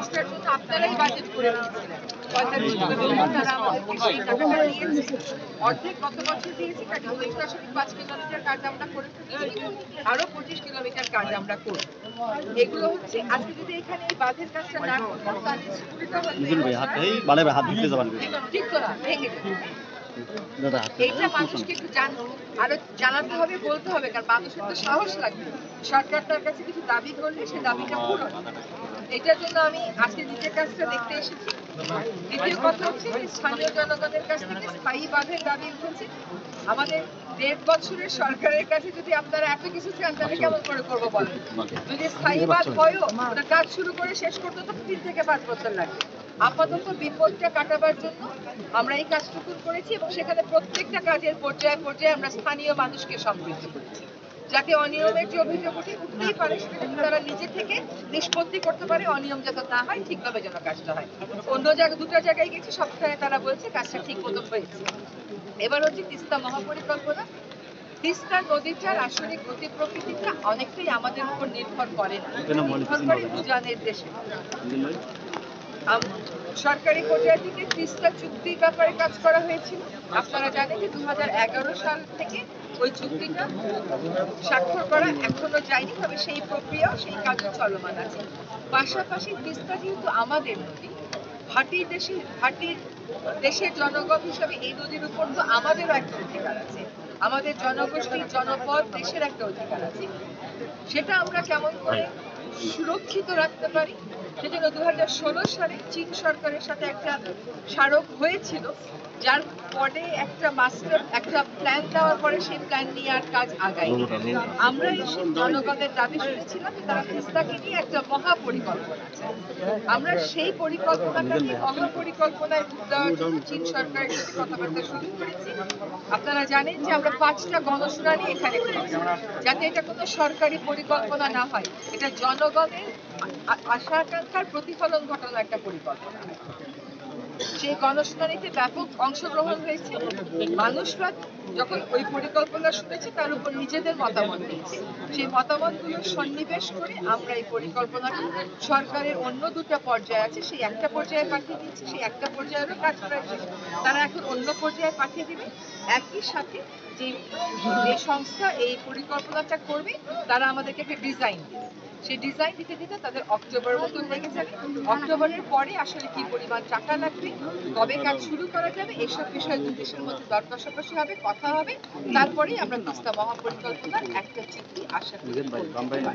কাজটার জন্য আপনারাই বাজেট করে দিয়েছিলেন 45 কিলোমিটার, তারা আমাদেরকে সেই টাকাটা দিয়েছে। অর্ধেক গত বছর দিয়েছি, কারণ 5 কিলোমিটার কাজ আমরা করে ফেলেছি, আরো 25 কিলোমিটার কাজ আমরা করব। এগুলো হচ্ছে আজকে যদি এখানে এই বাঁধের কাজটা না করতাম তাহলে স্কুলটা ঠিক তো না, ভেঙে যেত। এইটা মানুষকে একটু আরো জানাতে হবে, বলতে হবে, কারণ মানুষের তো সাহস লাগবে সরকার তার কাছে কিছু দাবি করলে সে দাবিটা পূরণ। এটার জন্য আমি আজকে নিজের কাজটা দেখতে এসেছি। দ্বিতীয় কথা হচ্ছে স্থানীয় জনগণের কাছ থেকে স্থায়ী বাঁধের দাবি উঠেছে। আমাদের 1.5 বছরের সরকারের কাছে যদি আপনারা এত কিছু চান তাহলে কেমন করে করবো বলেন? যদি স্থায়ী বাঁধ হয় ওটা কাজ শুরু করে শেষ করতে তো 3 থেকে 5 বছর লাগবে। আপাতত বিপদটা কাটাবার জন্য আমরা এই কাজটুকু করেছি এবং সেখানে প্রত্যেকটা কাজের পর্যায়ে পর্যায়ে আমরা স্থানীয় মানুষকে সম্পৃক্ত করেছি, যাতে অনিয়মের যে অভিযোগ উঠতেই পারে তারা নিজে থেকে নিষ্পত্তি করতে পারে, অনিয়ম যাতে না হয়, ঠিকভাবে যেন কাজটা হয়। অন্য দুটো জায়গায় গেছি, সবখানে তারা বলছে কাজটা ঠিক মতো হয়েছে। এবার হচ্ছে তিস্তা মহাপরিকল্পনা। তিস্তা নদীটার আসলে গতি প্রকৃতিটা অনেকটাই আমাদের উপর নির্ভর করে না, নির্ভর করে উজানের দেশে। সরকারি পর্যায় থেকে তিস্তা চুক্তির ব্যাপারে কাজ করা হয়েছিল। আপনারা জানেন যে 2011 সাল থেকে ওই চুক্তিটা স্বাক্ষর করা এখনো যায়নি, তবে সেই প্রক্রিয়াও সেই কাজও চলমান আছে। পাশাপাশি তিস্তা যেহেতু আমাদের নদী, ভাটির দেশের জনগণ হিসাবে এই নদীর উপর তো আমাদেরও একটা অধিকার আছে, আমাদের জনগোষ্ঠীর জনপদ দেশের একটা অধিকার আছে। সেটা আমরা কেমন করে সুরক্ষিত রাখতে পারি, সেজন্য 2016 সালে চীন সরকারের সাথে একটা স্মারক হয়েছিল, যার পরে একটা প্ল্যান দেওয়ার পরে সেই প্ল্যান নিয়ে আর কাজ আগায়নি। আমরা এসে জনগণের দাবি শুনেছিলাম যে তারা তিস্তাকে নিয়ে একটা মহাপরিকল্পনা চায়। আমরা সেই পরিকল্পনাটাকে মহাপরিকল্পনায় রূপ দেওয়ার জন্য চীন সরকারের সাথে কথাবার্তা শুরু করেছি। আপনারা জানেন যে আমরা 5টা গণশুনানি এখানে করেছি, যাতে এটা কোনো সরকারি পরিকল্পনা না হয়, এটা জনগণের আশা আকাঙ্ক্ষার প্রতিফলন ঘটানো একটা পরিকল্পনা। সেই গণশুনানিতে ব্যাপক অংশগ্রহণ হয়েছে। মানুষরা যখন ওই পরিকল্পনা শুনেছে তার উপর নিজেদের মতামত দিয়েছে। সেই মতামতগুলো সন্নিবেশ করে আমরা এই পরিকল্পনাটা সরকারের অন্য 2টা পর্যায়ে আছে, সেই একটা পর্যায়ে পাঠিয়ে দিচ্ছি। সেই একটা পর্যায়েরও কাজ প্রায় শেষ, তারা এখন অন্য পর্যায়ে পাঠিয়ে দেবে। একই সাথে যে সংস্থা এই পরিকল্পনাটা করবে তারা আমাদেরকে একটা ডিজাইন দেবে, সেই ডিজাইন দিতে দিতে তাদের অক্টোবর মতো লেগে যাবে। অক্টোবরের পরে আসলে কি পরিমাণ টাকা লাগবে, কবে কাজ শুরু করা যাবে, এসব বিষয়ে 2 দেশের মধ্যে দর কষাকষি হবে, কথা হবে। তারপরেই আমরা তিস্তা মহাপরিকল্পনার একটা চুক্তি আশা করি। ভাই